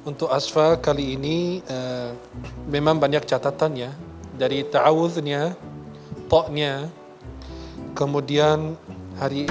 Untuk Asfa kali ini memang banyak catatannya. Dari ta'awuznya, ta'nya, kemudian hari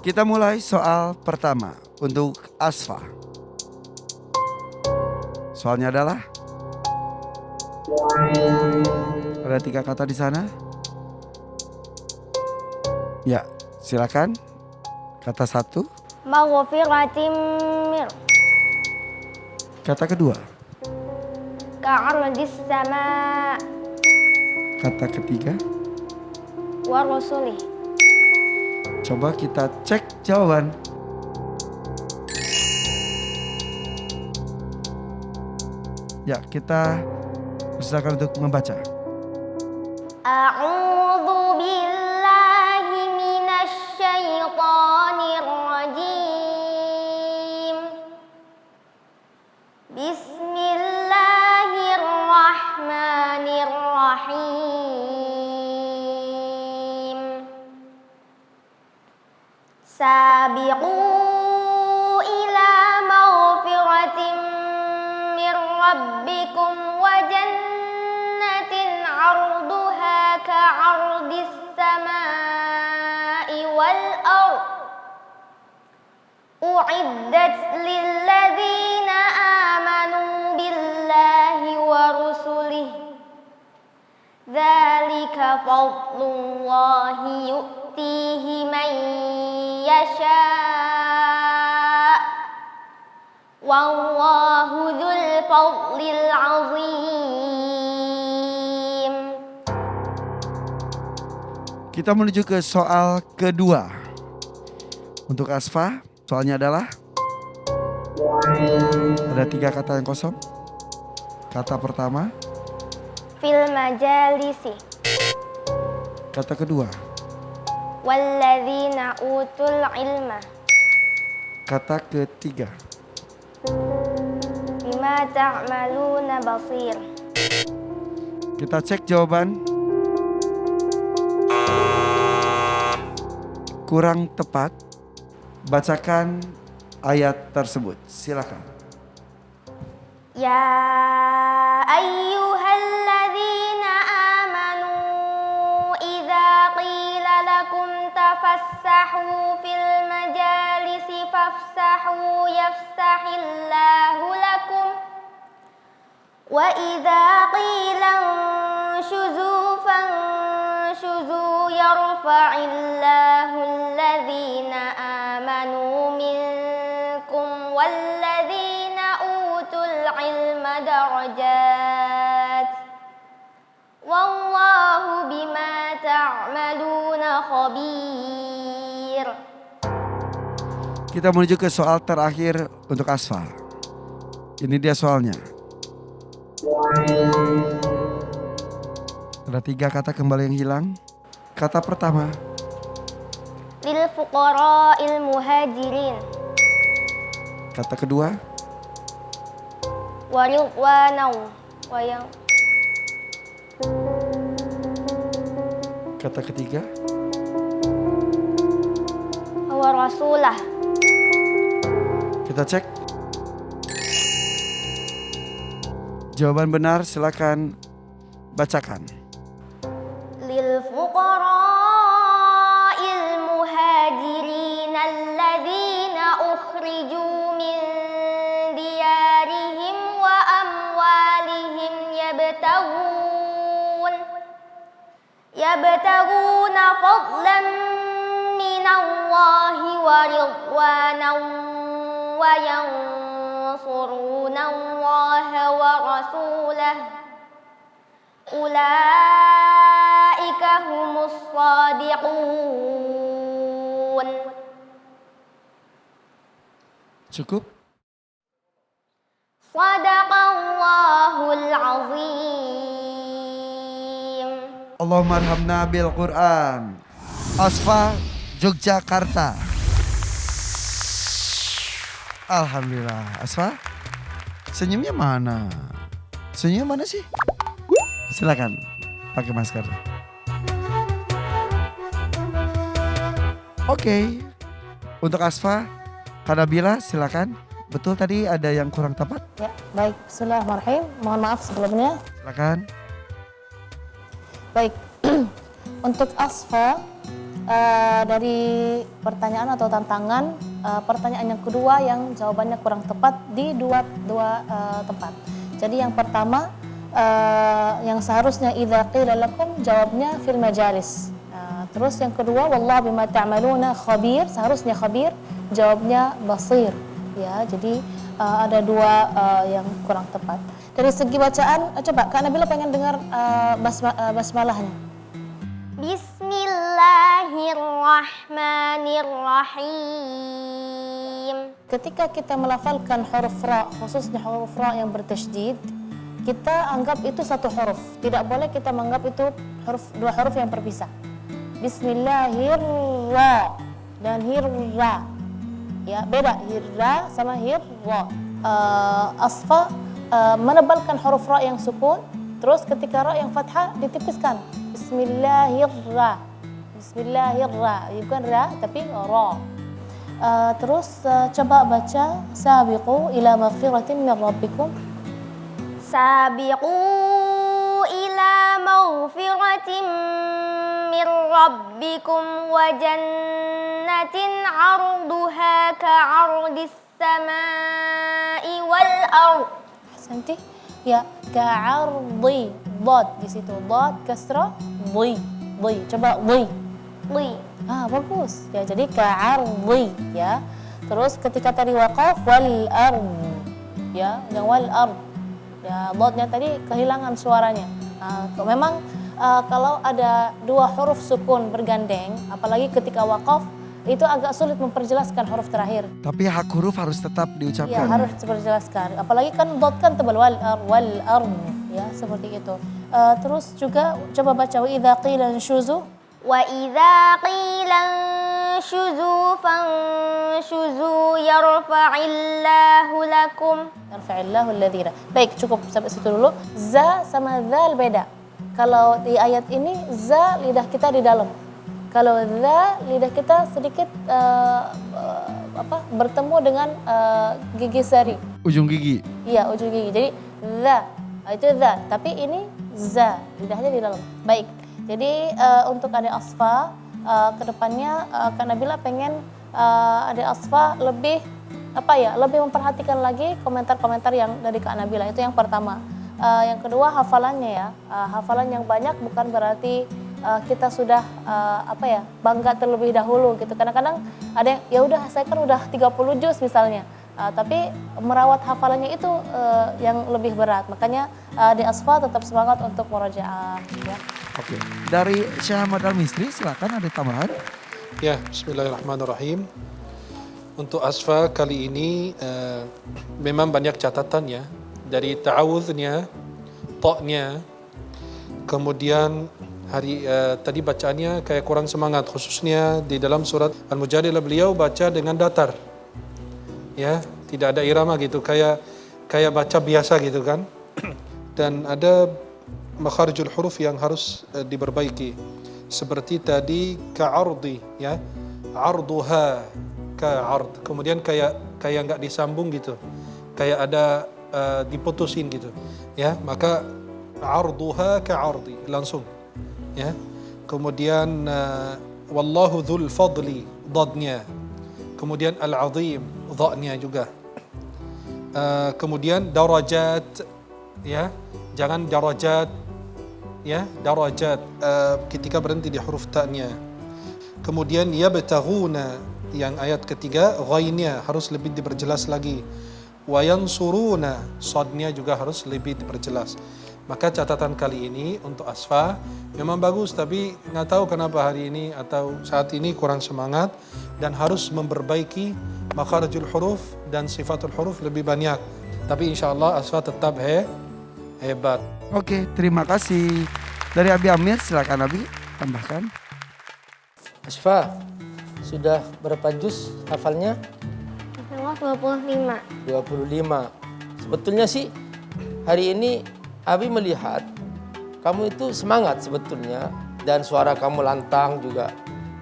Kita mulai soal pertama untuk Asfa. Soalnya adalah ada 3 kata di sana. Ya, silakan. Kata 1. Maghfiratim mir. Kata kedua. Ka'ardis sama Kata ketiga. wa rasulih. Coba kita cek jawaban. Ya, kita usahakan untuk membaca. A'udzu billahi minasy syaithanir rajim. Bismillahirrahmanirrahim. Sabiqu ila maghfiratin mir rabbikum wa jannatin 'arduha ka'ardis samai wal ard u'iddat lil ladzina amanu billahi wa rusulihi dzalika fadlullahi yu'tihi man yasha wallahu dzul fadlil azim. Kita menuju ke soal kedua. Untuk Asfa, soalnya adalah ada 3 kata yang kosong. Kata pertama. Fil majalisi. Kata kedua. Walladzina utul ilma. Kata ketiga. Bima ta'maluna basir. Kita cek jawaban. Kurang tepat. Bacakan ayat tersebut. Silakan. Ya ayyuhalladzina amanu idza qila lakum tafassahu fil majalisi fafsahu yafsahillahu lakum wa idza qila anshuzu fanshuzu yarfa'illahu alladzina amanu minkum walladzina utul ilma darajat wallahu bima ta'maluna khabir. Kita menuju ke soal terakhir untuk Asfa. Ini dia soalnya. Ada 3 kata kembali yang hilang. Kata pertama. Lil fuqara'il muhajirin. Kata kedua. Wa ridwanau wa yang. Kata ketiga. Wa rasulah. Kita cek. Jawaban benar silakan bacakan. Lil fuqara'il muhajirin alladzina ukhriju min diyarihim wa amwalihim yabtaguna fadlan minallahi wa ridwanan wa yansuruna Allaha wa rasulahu ulaika humus shadiqun. Cukup? Shadaqallahul azim. Allahumma arhamna bil Quran. Asfa, Yogyakarta. Alhamdulillah. Asfa, Senyumnya mana? Senyumnya mana sih? Silakan pakai masker. Oke. Untuk Asfa, Kak Nabila silakan. Betul tadi ada yang kurang tepat? Ya, baik. Bismillahirrahmanirrahim. Mohon maaf sebelumnya. Silakan. Baik. Untuk Asfa, dari pertanyaan atau tantangan, pertanyaan yang kedua yang jawabannya kurang tepat di dua tempat. Jadi yang pertama, yang seharusnya idza qila lakum, jawabnya fil majalis. Terus yang kedua, wallahu bima ta'maluna khabir, seharusnya khabir, jawabnya basir. Ya, jadi ada dua yang kurang tepat. Dari segi bacaan, coba Kak Nabila pengen dengar basmalahnya. Bismillahirrahmanirrahim. Ketika kita melafalkan huruf ra, khususnya huruf ra yang bertasydid, kita anggap itu satu huruf. Tidak boleh kita menganggap itu dua huruf yang berpisah. Bismillahirra dan hirra. Ya, beda hirra sama hirra. Asfa menebalkan huruf ra yang sukun, terus ketika ra yang fathah ditipiskan. Bismillahirra. Bismillahirra. Bukan ra tapi ra. Terus coba baca sabiqu ila maghfiratin min rabbikum. Sabiqu ila maghfiratin min rabbikum wa jannatin 'arduha ka'ardis samai wal ard. Ahsanti. Ya, ka'ardi. Dad di situ. Dad kasrah, dhi. Dhi. Coba dhi. Li. Bagus. Ya, jadi ka'ardi ya. Terus ketika tadi waqaf wal ard. Ya, yang wal ard. Ya, dadnya tadi kehilangan suaranya. Memang kalau ada dua huruf sukun bergandeng, apalagi ketika waqaf, itu agak sulit memperjelaskan huruf terakhir. Tapi hak huruf harus tetap diucapkan. Ya, harus diperjelaskan. Apalagi kan dad kan tebal wal ard. Ya, seperti itu. Terus juga coba baca wa idza qila inshuzu. Wa idza qila inshuzu fanshuzu yarfa'illahu lakum. Yarfa'illahu alladhina. Baik, cukup sampai situ dulu. Za sama zal beda. Kalau di ayat ini za lidah kita di dalam. Kalau za lidah kita sedikit bertemu dengan gigi sari. Ujung gigi. Iya, ujung gigi. Jadi za, itu za. Tapi ini za, lidahnya di dalam. Baik. Jadi untuk Adik Asfa kedepannya Kak Nabila pengen Adik Asfa lebih lebih memperhatikan lagi komentar-komentar yang dari Kak Nabila. Itu yang pertama. Yang kedua hafalannya ya. Hafalan yang banyak bukan berarti kita sudah bangga terlebih dahulu gitu. Kadang-kadang ada yang ya udah saya kan udah 30 juz misalnya. Tapi merawat hafalannya itu yang lebih berat. Makanya di Asfa tetap semangat untuk murajaah ya. Oke. Dari Syekh Ahmad Al-Misri silakan ada tambahan. Ya, bismillahirrahmanirrahim. Untuk Asfa kali ini memang banyak catatan ya. Dari ta'awuznya, ta'nya, kemudian tadi bacaannya kayak kurang semangat, khususnya di dalam surat Al-Mujadilah beliau baca dengan datar. Ya, tidak ada irama gitu, kayak baca biasa gitu kan. Dan ada makharijul huruf yang harus diperbaiki. Seperti tadi ka'ardi ya. Arduha ka'ard. Kemudian kayak enggak disambung gitu. Kayak ada diputusin gitu. Ya, maka arduha ka'ardi langsung. Ya. Kemudian wallahu dzul fadli dadnya. Kemudian al-azim dha'nya juga. Kemudian darajat ya. Jangan darajat ya, darajat ketika berhenti di huruf ta'nya. Kemudian yabtaghuna yang ayat ketiga ghainnya harus lebih diperjelas lagi. Wa yansuruna sadnya juga harus lebih diperjelas. Maka catatan kali ini untuk Asfa memang bagus, tapi nggak tahu kenapa hari ini atau saat ini kurang semangat dan harus memperbaiki makharijul huruf dan sifatul huruf lebih banyak. Tapi insya Allah Asfa tetap hebat. Oke, terima kasih. Dari Abi Amir silakan Abi tambahkan. Asfa, sudah berapa juz hafalnya? Insya Allah 25. 25. Sebetulnya sih hari ini Abi melihat kamu itu semangat sebetulnya, dan suara kamu lantang juga,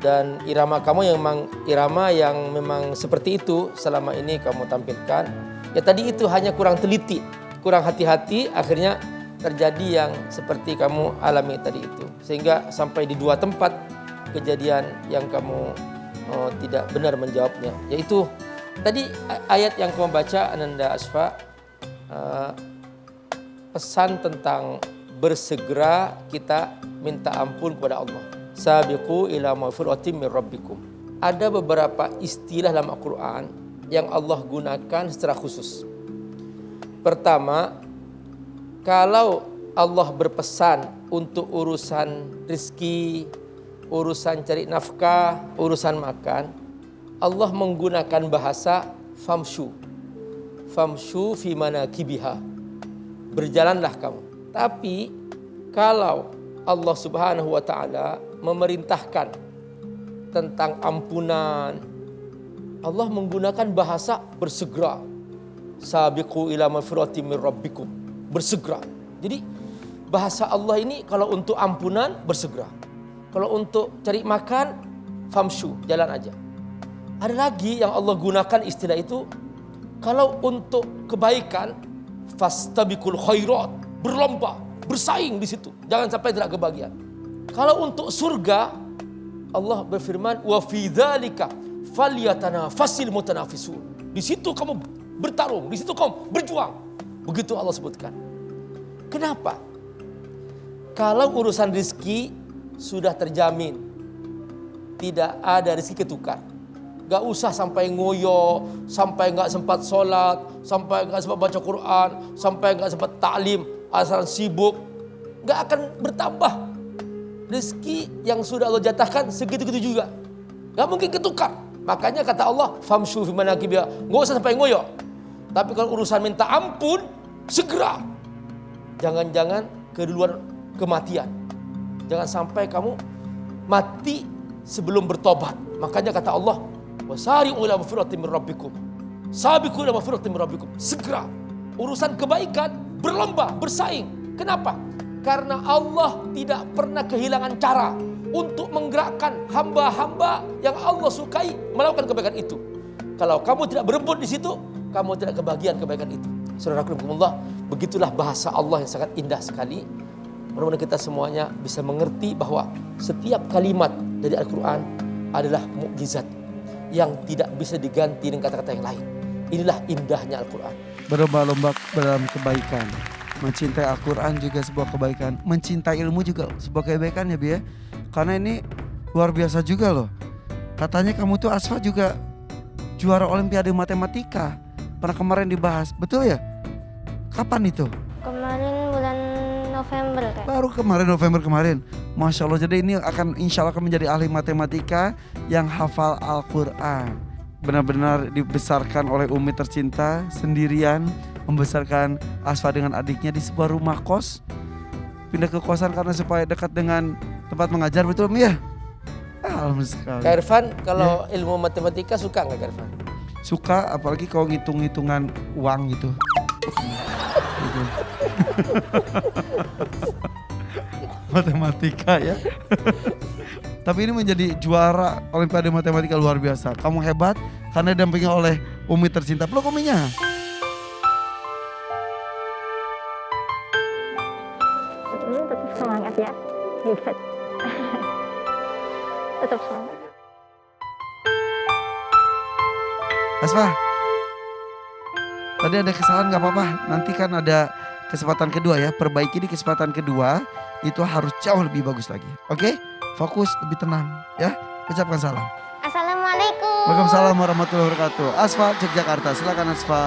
dan irama kamu yang memang irama yang memang seperti itu selama ini kamu tampilkan. Ya tadi itu hanya kurang teliti, kurang hati-hati, akhirnya terjadi yang seperti kamu alami tadi itu. Sehingga sampai di 2 tempat kejadian yang kamu tidak benar menjawabnya. Yaitu tadi ayat yang kamu baca Ananda Asfa, pesan tentang bersegera kita minta ampun kepada Allah. Sabiqu ila maghfiratin min rabbikum. Ada beberapa istilah dalam Al-Quran yang Allah gunakan secara khusus. Pertama, kalau Allah berpesan untuk urusan rizki, urusan cari nafkah, urusan makan, Allah menggunakan bahasa famshu. Famshu fi manakibiha. Berjalanlah kamu. Tapi kalau Allah Subhanahu wa taala memerintahkan tentang ampunan, Allah menggunakan bahasa bersegera. Sabiqu ila maghfiratin min rabbikum. Bersegera. Jadi bahasa Allah ini kalau untuk ampunan bersegera. Kalau untuk cari makan famshu, jalan aja. Ada lagi yang Allah gunakan istilah itu, kalau untuk kebaikan fastabiqul khairat, berlomba, bersaing di situ. Jangan sampai tidak kebagian. Kalau untuk surga, Allah berfirman, wa fi dzalika falyatanafasil mutanafisun. Di situ kamu bertarung, di situ kamu berjuang. Begitu Allah sebutkan. Kenapa? Kalau urusan rezeki sudah terjamin, tidak ada rezeki ketukar. Gak usah sampai ngoyo, sampai gak sempat sholat, sampai gak sempat baca Quran, sampai gak sempat ta'lim, asal sibuk, gak akan bertambah. Rezeki yang sudah Allah jatahkan segitu-gitu juga, gak mungkin ketukar. Makanya kata Allah, famshu fi manakibiha, gak usah sampai ngoyo. Tapi kalau urusan minta ampun, segera. Jangan-jangan keduluan kematian. Jangan sampai kamu mati sebelum bertobat. Makanya kata Allah, wasari'u ila maghfiratin min rabbikum. Sabiqu ila maghfiratin min rabbikum. Segera. Urusan kebaikan berlomba, bersaing. Kenapa? Karena Allah tidak pernah kehilangan cara untuk menggerakkan hamba-hamba yang Allah sukai melakukan kebaikan itu. Kalau kamu tidak berebut di situ, kamu tidak kebagian kebaikan itu. Saudara-saudara, begitulah bahasa Allah yang sangat indah sekali. Mudah-mudahan kita semuanya bisa mengerti bahwa setiap kalimat dari Al-Quran adalah mukjizat yang tidak bisa diganti dengan kata-kata yang lain. Inilah indahnya Al-Quran. Berlomba-lomba dalam kebaikan. Mencintai Al-Quran juga sebuah kebaikan. Mencintai ilmu juga sebuah kebaikan ya Bi ya. Karena ini luar biasa juga loh. Katanya kamu tuh Asfa juga juara Olimpiade Matematika. Pernah kemarin dibahas, betul ya? Kapan itu? Kemarin bulan November kan. Baru kemarin, November kemarin. Masya Allah, jadi ini akan insya Allah akan menjadi ahli matematika yang hafal Al-Quran. Benar-benar dibesarkan oleh Umi tercinta sendirian, membesarkan Asfa dengan adiknya di sebuah rumah kos. Pindah ke kosan karena supaya dekat dengan tempat mengajar, betul Umi ya? Alhamdulillah sekali. Kak Irfan, kalau ilmu matematika suka nggak Kak Irfan? Suka, apalagi kalau ngitung-ngitungan uang gitu. Gitu. Matematika ya. Tapi ini menjadi juara Olimpiade Matematika luar biasa. Kamu hebat karena didampingi oleh Umi tercinta. Peluk Uminya. Tetap semangat ya. Hebat. Tetap semangat. Asfa, tadi ada kesalahan gak apa-apa. Nanti kan ada kesempatan kedua ya. Perbaiki di kesempatan kedua. Itu harus jauh lebih bagus lagi. Oke? Fokus, lebih tenang ya. Ucapkan salam. Assalamualaikum. Waalaikumsalam warahmatullahi wabarakatuh. Asfa, Yogyakarta. Silakan Asfa.